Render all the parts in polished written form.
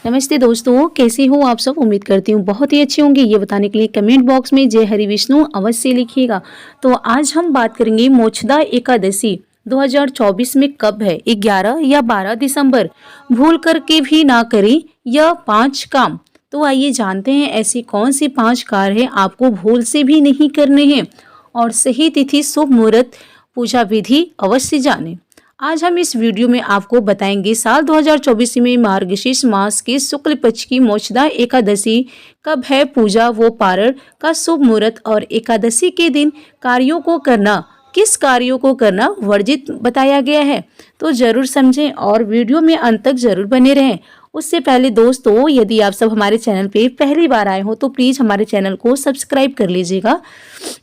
नमस्ते दोस्तों, कैसे हो आप सब। उम्मीद करती हूँ बहुत ही अच्छे होंगे। ये बताने के लिए कमेंट बॉक्स में जय हरि विष्णु अवश्य लिखिएगा। तो आज हम बात करेंगे मोक्षदा एकादशी 2024 में कब है। 11 या 12 दिसंबर। भूल करके भी ना करें यह 5 काम। तो आइए जानते हैं ऐसी कौन सी 5 कार्य है आपको भूल से भी नहीं करने हैं और सही तिथि, शुभ मुहूर्त, पूजा विधि अवश्य जानें। आज हम इस वीडियो में आपको बताएंगे साल 2024 में मार्गशीर्ष मास के शुक्ल पक्ष की मोक्षदा एकादशी कब है, पूजा व पारण का शुभ मुहूर्त और एकादशी के दिन कार्यों को करना, किस कार्यों को करना वर्जित बताया गया है। तो जरूर समझें और वीडियो में अंत तक जरूर बने रहें। उससे पहले दोस्तों, यदि आप सब हमारे चैनल पे पहली बार आए हो तो प्लीज़ हमारे चैनल को सब्सक्राइब कर लीजिएगा।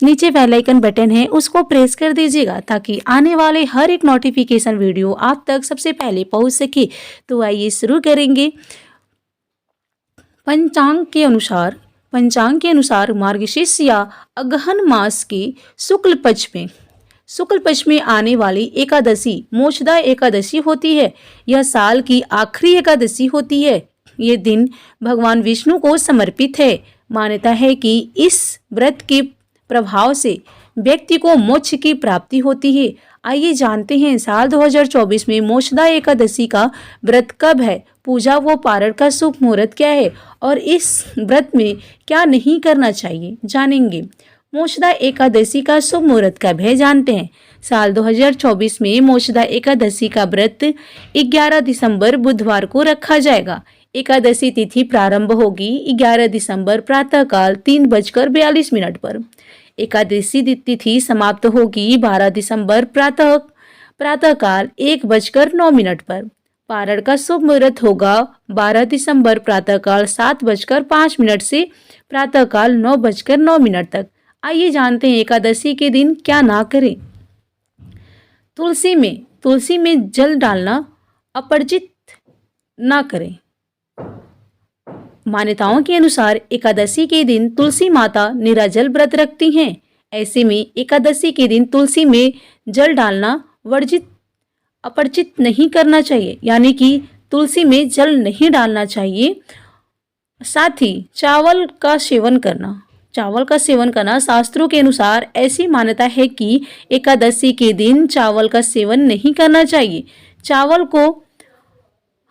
नीचे बेल आइकन बटन है, उसको प्रेस कर दीजिएगा ताकि आने वाले हर एक नोटिफिकेशन वीडियो आप तक सबसे पहले पहुंच सके। तो आइए शुरू करेंगे। पंचांग के अनुसार मार्गशीर्ष या अगहन मास के शुक्ल पक्ष में आने वाली एकादशी मोक्षदा एकादशी होती है। यह साल की आखिरी एकादशी होती है। ये दिन भगवान विष्णु को समर्पित है। मान्यता है कि इस व्रत के प्रभाव से व्यक्ति को मोक्ष की प्राप्ति होती है। आइए जानते हैं साल 2024 में मोक्षदा एकादशी का व्रत कब है, पूजा व पारण का शुभ मुहूर्त क्या है और इस व्रत में क्या नहीं करना चाहिए, जानेंगे। मोक्षदा एकादशी का शुभ मुहूर्त कब है, जानते हैं। साल 2024 में मोक्षदा एकादशी का व्रत 11 दिसंबर बुधवार को रखा जाएगा। एकादशी तिथि प्रारंभ होगी 11 दिसंबर प्रातःकाल 3:42 पर। एकादशी तिथि समाप्त होगी 12 दिसंबर प्रातःकाल 1:09 पर। पारण का शुभ मुहूर्त होगा 12 दिसंबर प्रातःकाल 7:05 से प्रातःकाल 9:09 तक। आइए जानते हैं एकादशी के दिन क्या ना करें। तुलसी में जल डालना अपरिचित ना करें। मान्यताओं के अनुसार एकादशी के दिन तुलसी माता निराजल व्रत रखती हैं। ऐसे में एकादशी के दिन तुलसी में जल डालना अपरिचित नहीं करना चाहिए, यानी कि तुलसी में जल नहीं डालना चाहिए। साथ ही चावल का सेवन करना शास्त्रों के अनुसार ऐसी मान्यता है कि एकादशी के दिन चावल का सेवन नहीं करना चाहिए। चावल को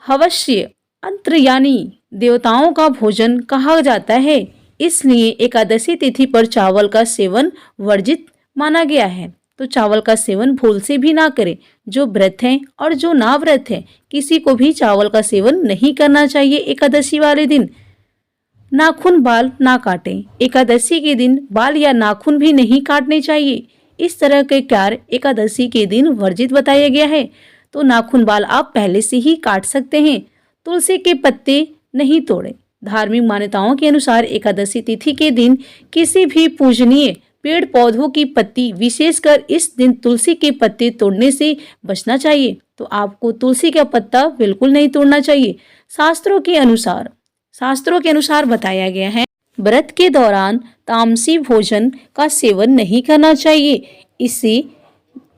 हवस्य अंत्र यानी देवताओं का भोजन कहा जाता है, इसलिए एकादशी तिथि पर चावल का सेवन वर्जित माना गया है। तो चावल का सेवन भूल से भी ना करें। जो व्रत हैं और जो ना व्रत हैं, किसी को भी चावल का सेवन नहीं करना चाहिए। एकादशी वाले दिन नाखून बाल ना काटें। एकादशी के दिन बाल या नाखून भी नहीं काटने चाहिए। इस तरह के कार्य एकादशी के दिन वर्जित बताया गया है। तो नाखून बाल आप पहले से ही काट सकते हैं। तुलसी के पत्ते नहीं तोड़ें। धार्मिक मान्यताओं के अनुसार एकादशी तिथि के दिन किसी भी पूजनीय पेड़ पौधों की पत्ती, विशेषकर इस दिन तुलसी के पत्ते तोड़ने से बचना चाहिए। तो आपको तुलसी का पत्ता बिल्कुल नहीं तोड़ना चाहिए। शास्त्रों के अनुसार बताया गया है व्रत के दौरान तामसी भोजन का सेवन नहीं करना चाहिए, इससे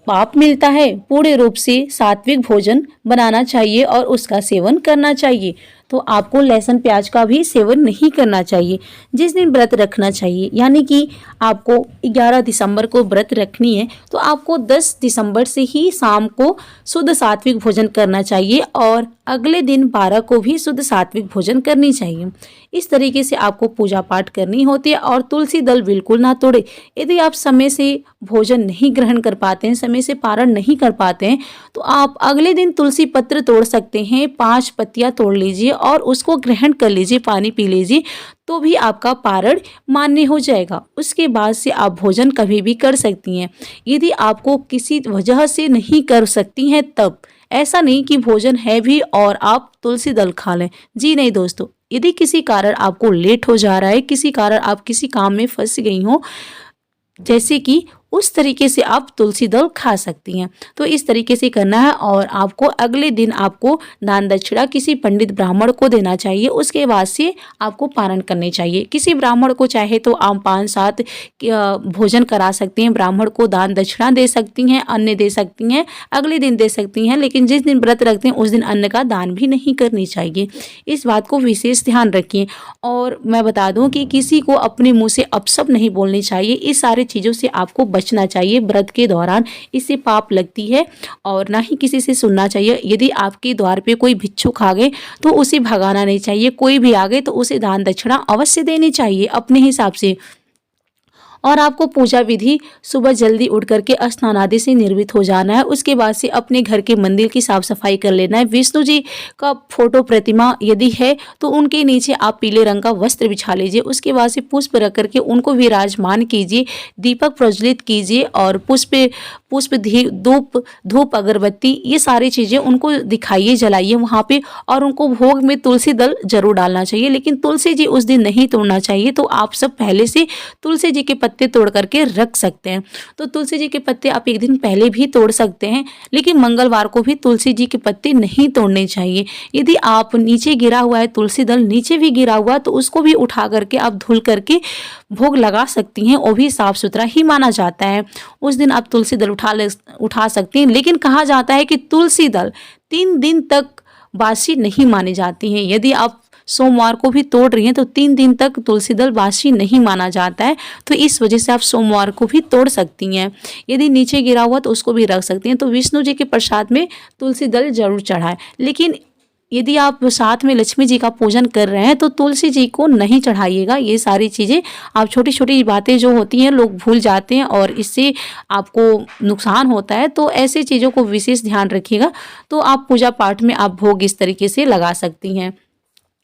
पाप मिलता है। पूर्ण रूप से सात्विक भोजन बनाना चाहिए और उसका सेवन करना चाहिए। तो आपको लहसुन प्याज का भी सेवन नहीं करना चाहिए। जिस दिन व्रत रखना चाहिए, यानी कि आपको 11 दिसंबर को व्रत रखनी है, तो आपको 10 दिसंबर से ही शाम को शुद्ध सात्विक भोजन करना चाहिए और अगले दिन 12 को भी शुद्ध सात्विक भोजन करनी चाहिए। इस तरीके से आपको पूजा पाठ करनी होती है और तुलसी दल बिल्कुल ना तोड़े। यदि आप समय से भोजन नहीं ग्रहण कर पाते हैं, समय से पारण नहीं कर पाते हैं, तो आप अगले दिन तुलसी पत्र तोड़ सकते हैं। 5 पत्तियां तोड़ लीजिए और उसको ग्रहण कर लीजिए, पानी पी लीजिए, तो भी आपका पारण मान्य हो जाएगा। उसके बाद से आप भोजन कभी भी कर सकती हैं। यदि आपको किसी वजह से नहीं कर सकती हैं, तब ऐसा नहीं कि भोजन है भी और आप तुलसी दल खा लें। जी नहीं दोस्तों, यदि किसी कारण आपको लेट हो जा रहा है, किसी कारण आप किसी काम में फंस गई हो, जैसे कि उस तरीके से आप तुलसी दल खा सकती हैं। तो इस तरीके से करना है और आपको अगले दिन आपको दान दक्षिणा किसी पंडित ब्राह्मण को देना चाहिए। उसके बाद से आपको पारण करने चाहिए। किसी ब्राह्मण को चाहे तो आप 5-7 भोजन करा सकती हैं, ब्राह्मण को दान दक्षिणा दे सकती हैं, अन्न दे सकती हैं, अगले दिन दे सकती हैं, लेकिन जिस दिन व्रत रखते हैं उस दिन अन्न का दान भी नहीं करनी चाहिए। इस बात को विशेष ध्यान रखिए। और मैं बता दूं कि किसी को अपने मुंह से अपशब्द नहीं बोलने चाहिए। इस सारी चीज़ों से आपको बचना चाहिए व्रत के दौरान, इससे पाप लगती है। और ना ही किसी से सुनना चाहिए। यदि आपके द्वार पे कोई भिक्षुक आ गए तो उसे भगाना नहीं चाहिए। कोई भी आ गए तो उसे दान दक्षिणा अवश्य देनी चाहिए अपने हिसाब से। और आपको पूजा विधि सुबह जल्दी उठ करके स्नान आदि से निर्मित हो जाना है। उसके बाद से अपने घर के मंदिर की साफ सफाई कर लेना है। विष्णु जी का फोटो प्रतिमा यदि है तो उनके नीचे आप पीले रंग का वस्त्र बिछा लीजिए। उसके बाद से पुष्प रख करके उनको विराजमान कीजिए, दीपक प्रज्वलित कीजिए और पुष्प धूप अगरबत्ती ये सारी चीज़ें उनको दिखाइए, जलाइए वहाँ पे। और उनको भोग में तुलसी दल जरूर डालना चाहिए, लेकिन तुलसी जी उस दिन नहीं तोड़ना चाहिए। तो आप सब पहले से तुलसी जी के पत्ते तोड़ करके रख सकते हैं। तो तुलसी जी के पत्ते आप एक दिन पहले भी तोड़ सकते हैं, लेकिन मंगलवार को भी तुलसी जी के पत्ते नहीं तोड़ने चाहिए। यदि आप नीचे गिरा हुआ है तुलसी दल, नीचे भी गिरा हुआ तो उसको भी उठा करके आप धुल करके भोग लगा सकती हैं। वो भी साफ सुथरा ही माना जाता है। उस दिन आप तुलसी दल उठा सकती हैं। लेकिन कहा जाता है कि तुलसी दल 3 दिन तक बासी नहीं मानी जाती हैं। यदि आप सोमवार को भी तोड़ रही हैं तो 3 दिन तक तुलसी दल बासी नहीं माना जाता है। तो इस वजह से आप सोमवार को भी तोड़ सकती हैं। यदि नीचे गिरा हुआ तो उसको भी रख सकती हैं। तो विष्णु जी के प्रसाद में तुलसी दल जरूर चढ़ाएं। लेकिन यदि आप साथ में लक्ष्मी जी का पूजन कर रहे हैं तो तुलसी जी को नहीं चढ़ाइएगा। ये सारी चीज़ें आप छोटी छोटी बातें जो होती हैं लोग भूल जाते हैं और इससे आपको नुकसान होता है। तो ऐसी चीज़ों को विशेष ध्यान रखिएगा। तो आप पूजा पाठ में आप भोग इस तरीके से लगा सकती हैं।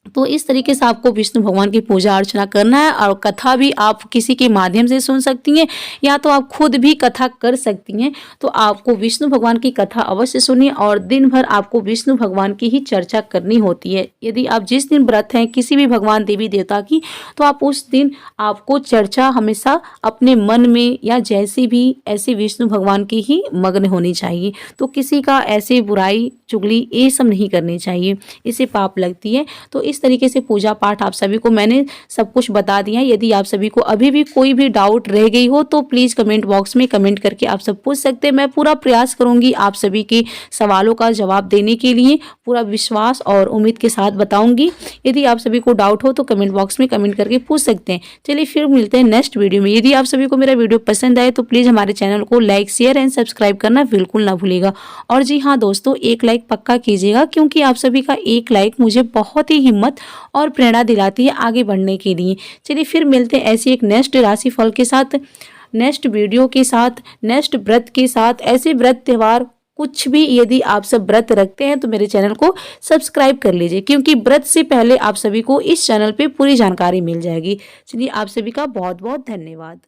तो इस तरीके से आपको विष्णु भगवान की पूजा अर्चना करना है। और कथा भी आप किसी के माध्यम से सुन सकती हैं या तो आप खुद भी कथा कर सकती हैं। तो आपको विष्णु भगवान की कथा अवश्य सुनिए और दिन भर आपको विष्णु भगवान की ही चर्चा करनी होती है। यदि आप जिस दिन व्रत हैं किसी भी भगवान देवी देवता की, तो आप उस दिन आपको चर्चा हमेशा अपने मन में या जैसी भी ऐसे विष्णु भगवान की ही मग्न होनी चाहिए। तो किसी का ऐसे बुराई चुगली ये सब नहीं करनी चाहिए, इससे पाप लगती है। तो इस तरीके से पूजा पाठ आप सभी को मैंने सब कुछ बता दिया है। यदि आप सभी को अभी भी कोई भी डाउट रह गई हो तो प्लीज़ कमेंट बॉक्स में कमेंट करके आप सब पूछ सकते हैं। मैं पूरा प्रयास करूंगी आप सभी के सवालों का जवाब देने के लिए, पूरा विश्वास और उम्मीद के साथ बताऊंगी। यदि आप सभी को डाउट हो तो कमेंट बॉक्स में कमेंट करके पूछ सकते हैं। चलिए फिर मिलते हैं नेक्स्ट वीडियो में। यदि आप सभी को मेरा वीडियो पसंद आए तो प्लीज़ हमारे चैनल को लाइक शेयर एंड सब्सक्राइब करना बिल्कुल ना भूलिएगा। और जी हाँ दोस्तों, एक लाइक पक्का कीजिएगा, क्योंकि आप सभी का एक लाइक मुझे बहुत ही हिम्मत और प्रेरणा दिलाती है आगे बढ़ने के लिए। चलिए फिर मिलते हैं ऐसी एक नेक्स्ट राशिफल के साथ, नेक्स्ट वीडियो के साथ, नेक्स्ट व्रत के साथ। ऐसे व्रत त्यौहार कुछ भी यदि आप सब व्रत रखते हैं तो मेरे चैनल को सब्सक्राइब कर लीजिए, क्योंकि व्रत से पहले आप सभी को इस चैनल पे पूरी जानकारी मिल जाएगी। चलिए आप सभी का बहुत बहुत धन्यवाद।